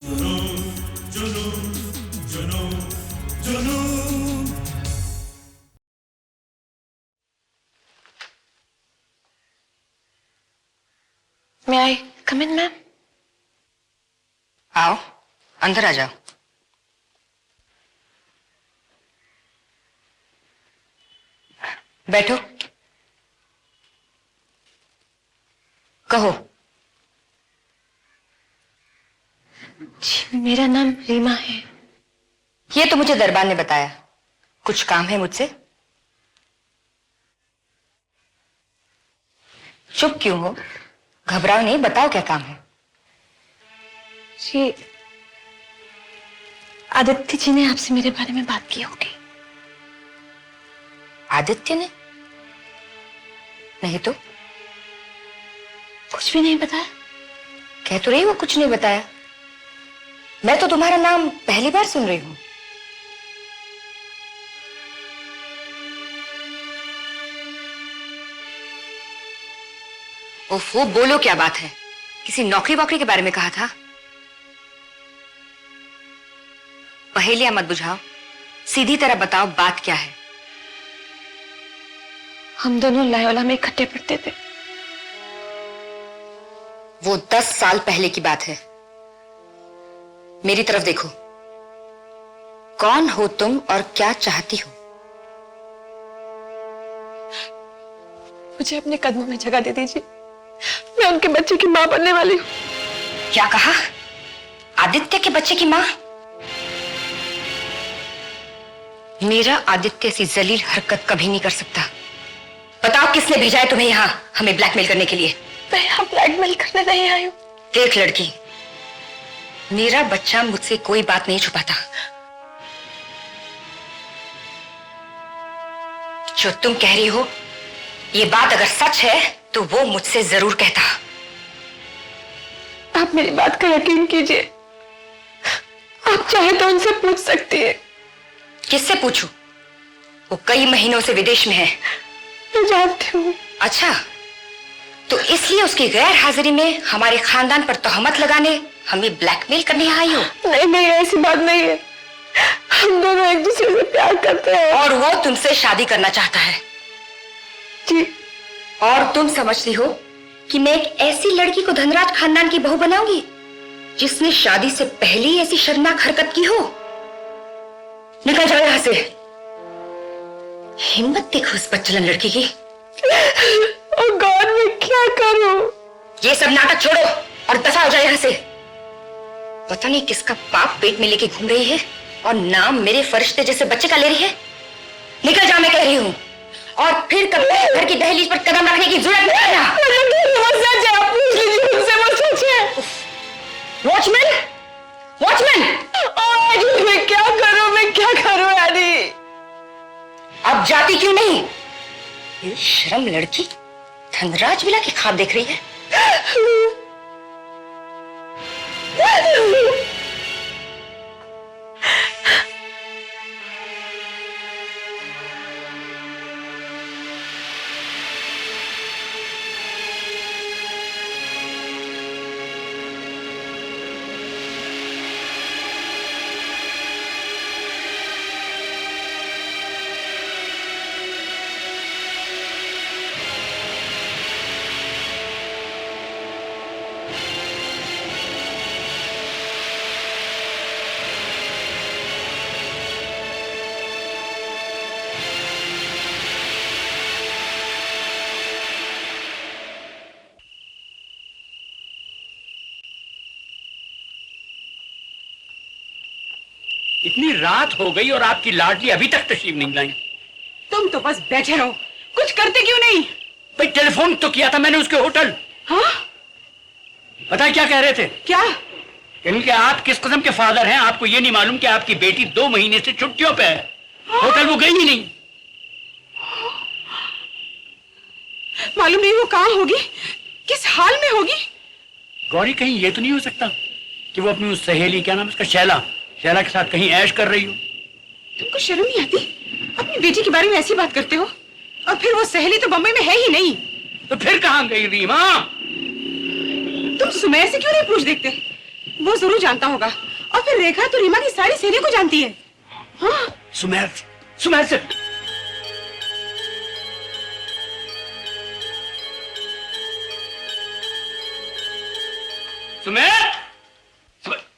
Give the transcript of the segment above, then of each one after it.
May I come in, ma'am? आओ, अंदर आ जाओ। बैठो। कहो। जी, मेरा नाम रीमा है। ये तो मुझे दरबान ने बताया। कुछ काम है मुझसे? चुप क्यों हो? घबराओ नहीं, बताओ क्या काम है। जी, आदित्य जी ने आपसे मेरे बारे में बात की होगी। आदित्य ने? नहीं तो। कुछ भी नहीं बताया? कह तो रही वो कुछ नहीं बताया। मैं तो तुम्हारा नाम पहली बार सुन रही हूं। ओफो, बोलो क्या बात है? किसी नौकरी वोकरी के बारे में कहा था? पहेलियां मत बुझाओ, सीधी तरह बताओ बात क्या है। हम दोनों लायोला में इकट्ठे पढ़ते थे। वो 10 साल पहले की बात है। मेरी तरफ देखो। कौन हो तुम और क्या चाहती हो? मुझे अपने कदमों में जगह दे दीजिए। मैं उनके बच्चे की मां बनने वाली हूँ। क्या कहा? आदित्य के बच्चे की मां? मेरा आदित्य ऐसी जलील हरकत कभी नहीं कर सकता। बताओ किसने भेजा है तुम्हें यहां हमें ब्लैकमेल करने के लिए? मैं यहाँ ब्लैकमेल करने नहीं आई हूँ। देख लड़की, मेरा बच्चा मुझसे कोई बात नहीं छुपाता। जो तुम कह रही हो, ये बात अगर सच है तो वो मुझसे जरूर कहता। आप मेरी बात का यकीन कीजिए। आप चाहे तो उनसे पूछ सकती है। किससे पूछूं? वो कई महीनों से विदेश में है। मैं जानती हूँ। अच्छा, तो इसलिए उसकी गैर हाजिरी में हमारे खानदान पर तोहमत लगाने हमें ब्लैकमेल करने आई हो? नहीं नहीं, ऐसी बात नहीं है। हम दोनों एक दूसरे से प्यार करते हैं। और वो तुमसे शादी करना चाहता है? जी। और तुम समझती हो कि मैं एक ऐसी लड़की को धनराज खानदान की बहू बनाऊंगी जिसने शादी से पहले ही ऐसी शर्मनाक हरकत की हो? निकल जाओ यहां से। हिम्मत देखो उस बच्चलन लड़की की। ओ गॉड, मैं क्या करूं? ये सब नाटक छोड़ो और दफा हो जाए यहां से। पता नहीं किसका पाप पेट में लेके घूम रही है और नाम मेरे फरिश्ते जैसे बच्चे का ले रही है। निकल जाओ, मैं कह रही हूं। और फिर कभी घर की दहलीज पर कदम रखने की जरूरत नहीं है। Watchman, watchman! मैं क्या करूं? मैं क्या करूं यानी? अब जाती क्यों नहीं? ये शर्म लड़की धनराज विला के ख्वाब देख रही है। इतनी रात हो गई और आपकी लाडली अभी तक तशरीफ नहीं लाई। तुम तो बस बैठे रहो, कुछ करते क्यों नहीं? भाई टेलीफोन तो किया था मैंने उसके होटल। हाँ? पता है क्या कह रहे थे? क्या? कि आप किस किस्म के फादर हैं, आपको ये नहीं मालूम कि आपकी बेटी 2 महीने से छुट्टियों पे है। होटल वो गई ही नहीं। मालूम नहीं वो कहाँ होगी, किस हाल में होगी। गौरी, कहीं ये तो नहीं हो सकता कि वो अपनी उस सहेली, क्या नाम है उसका, शैला के साथ कहीं ऐश कर रही हो? तुमको शर्म नहीं आती? अपनी बेटी के बारे में ऐसी बात करते हो। और फिर वो सहेली तो बम्बई में है ही नहीं। तो फिर कहाँ गई रीमा? तुम सुमैर से क्यों नहीं पूछ देखते? वो जरूर जानता होगा। और फिर रेखा तो रीमा की सारी सहेलियों को जानती है। हाँ सुमेर, सुमेर से सुमेर,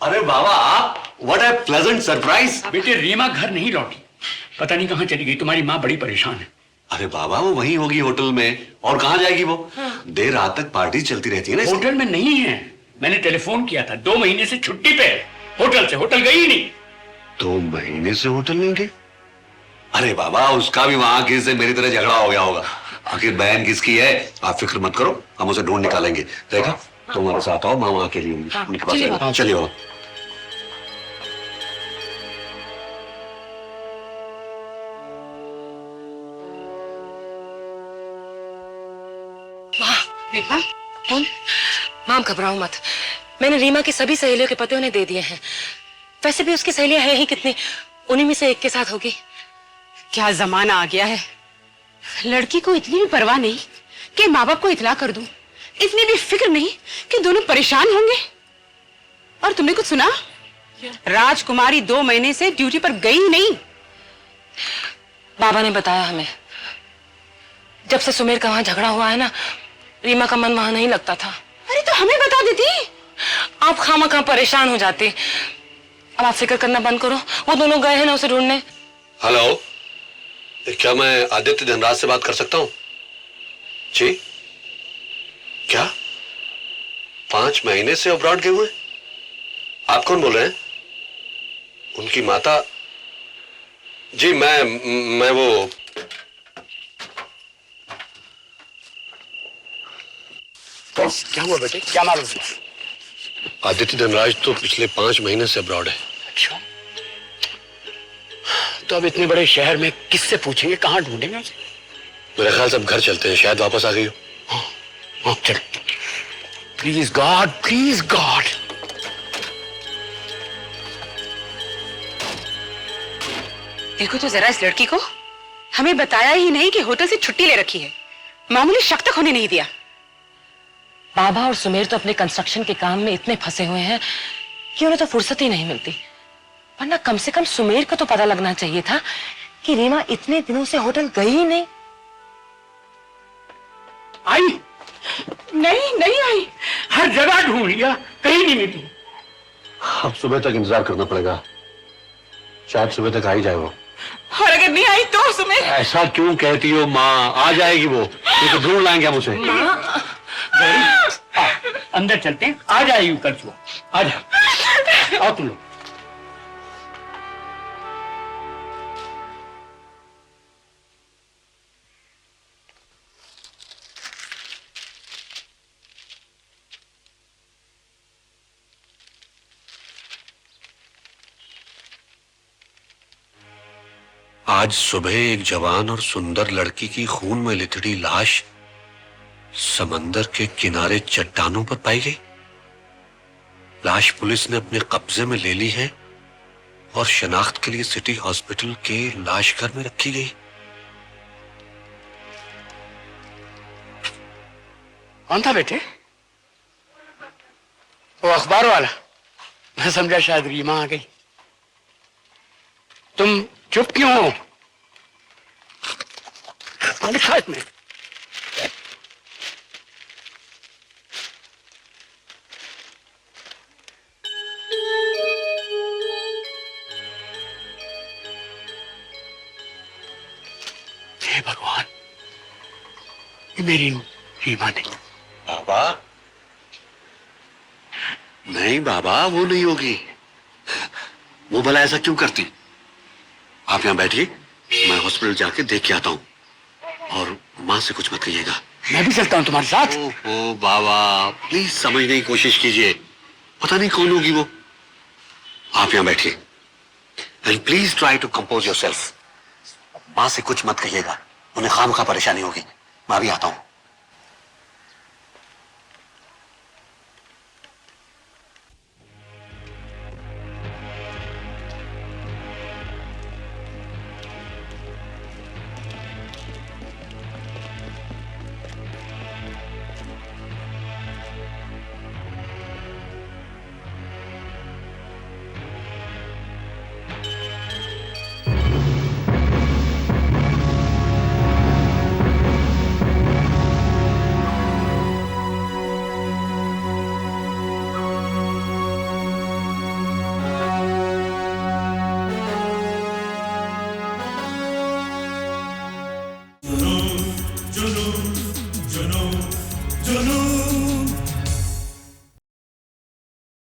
अरे बाबा आप, व्हाट ए प्लेजेंट सरप्राइज। बेटे रीमा घर नहीं लौटी, पता नहीं कहाँ चली गई। तुम्हारी माँ बड़ी परेशान है। अरे बाबा वो वहीं होगी होटल में, और कहाँ जाएगी वो? देर रात तक पार्टी चलती रहती है ना। होटल में नहीं है, मैंने टेलीफोन किया था, 2 महीने से छुट्टी पे है। होटल से होटल गई ही नहीं। 2 महीने से होटल नहीं गई? अरे बाबा उसका भी वहां किसी से मेरी तरह झगड़ा हो गया होगा। आखिर बहन किसकी है, आप फिक्र मत करो, हम उसे ढूंढ निकालेंगे। देखा तुम हमारे साथ आओ, मामा के लिए उनके पास जाओ। चलिए बाबा। रेखा कौन? माम घबराओ मत, मैंने रीमा की सभी सहेलियों के पते उन्हें दे दिए हैं। वैसे भी उसकी सहेलियां हैं ही कितनी, उन्हीं में से एक के साथ होगी। क्या जमाना आ गया है। लड़की को इतनी भी परवाह नहीं कि माँ बाप को इतला कर दूं, इतनी भी फिक्र नहीं कि दोनों परेशान होंगे। और तुमने कुछ सुना? राजकुमारी 2 महीने से ड्यूटी पर गई ही नहीं। बाबा ने बताया हमें, जब से सुमेर का वहां झगड़ा हुआ है ना, रीमा का मन वहां नहीं लगता था। अरे तो हमें बता देती। आप खामखा परेशान हो जाते। अब आप फिक्र करना बंद करो, वो दोनों गए हैं ना उसे ढूंढने। हेलो, क्या मैं आदित्य धनराज से बात कर सकता हूँ? जी क्या 5 महीने से अब्रॉड गए हुए? आप कौन बोल रहे हैं? उनकी माता? जी मैं वो क्या हुआ बेटे, क्या मालूम हुआ? आदित्य धनराज तो पिछले 5 महीने से अब्रॉड है। अच्छा, तो अब इतने बड़े शहर में किससे पूछेंगे, कहाँ ढूंढेंगे उसे? मेरे ख्याल से अब घर चलते हैं, शायद वापस आ गई हो। हाँ चल, प्लीज गॉड, प्लीज गॉड। देखो तो जरा इस लड़की को, हमें बताया ही नहीं कि होटल से छुट्टी ले रखी है। मामूली शक तक होने नहीं दिया। बाबा और सुमेर तो अपने कंस्ट्रक्शन के काम में इतने फंसे हुए हैं कि उन्हें तो फुर्सत ही नहीं मिलती। वरना कम से कम सुमेर को तो पता लगना चाहिए था कि रीमा इतने दिनों से होटल गई ही नहीं। आई? नहीं आई। हर जगह ढूंढ लिया, कहीं नहीं मिली। अब सुबह तक इंतजार करना पड़ेगा, शायद सुबह तक आ ही जाए वो। और अगर नहीं आई तो सुमेर? ऐसा क्यों कहती हो माँ, आ जाएगी वो, तो ढूंढ लाएंगे हम उसे। अंदर चलते हैं, आ जाएगी कल सुबह। आ जा, आओ तुम लोग। आज सुबह एक जवान और सुंदर लड़की की खून में लिथड़ी लाश समंदर के किनारे चट्टानों पर पाई गई। लाश पुलिस ने अपने कब्जे में ले ली है और शनाख्त के लिए सिटी हॉस्पिटल के लाश घर में रखी गई। कौन था बेटे? वो अखबार वाला? मैं समझा शायद रीमा आ गई। तुम चुप क्यों हो? क्या लिखा इसमें? हे भगवान, ये मेरी रीमा नहीं। बाबा नहीं बाबा, वो नहीं होगी। वो भला ऐसा क्यों करती? आप यहाँ बैठिए, मैं हॉस्पिटल जाके देख के आता हूँ, और माँ से कुछ मत कहिएगा। मैं भी चलता हूँ तुम्हारे साथ। ओहो बाबा, प्लीज समझने की कोशिश कीजिए, पता नहीं कौन होगी वो। आप यहाँ बैठिए and please try to compose yourself. माँ से कुछ मत कहिएगा, उन्हें खामखा परेशानी होगी। मैं भी आता हूँ।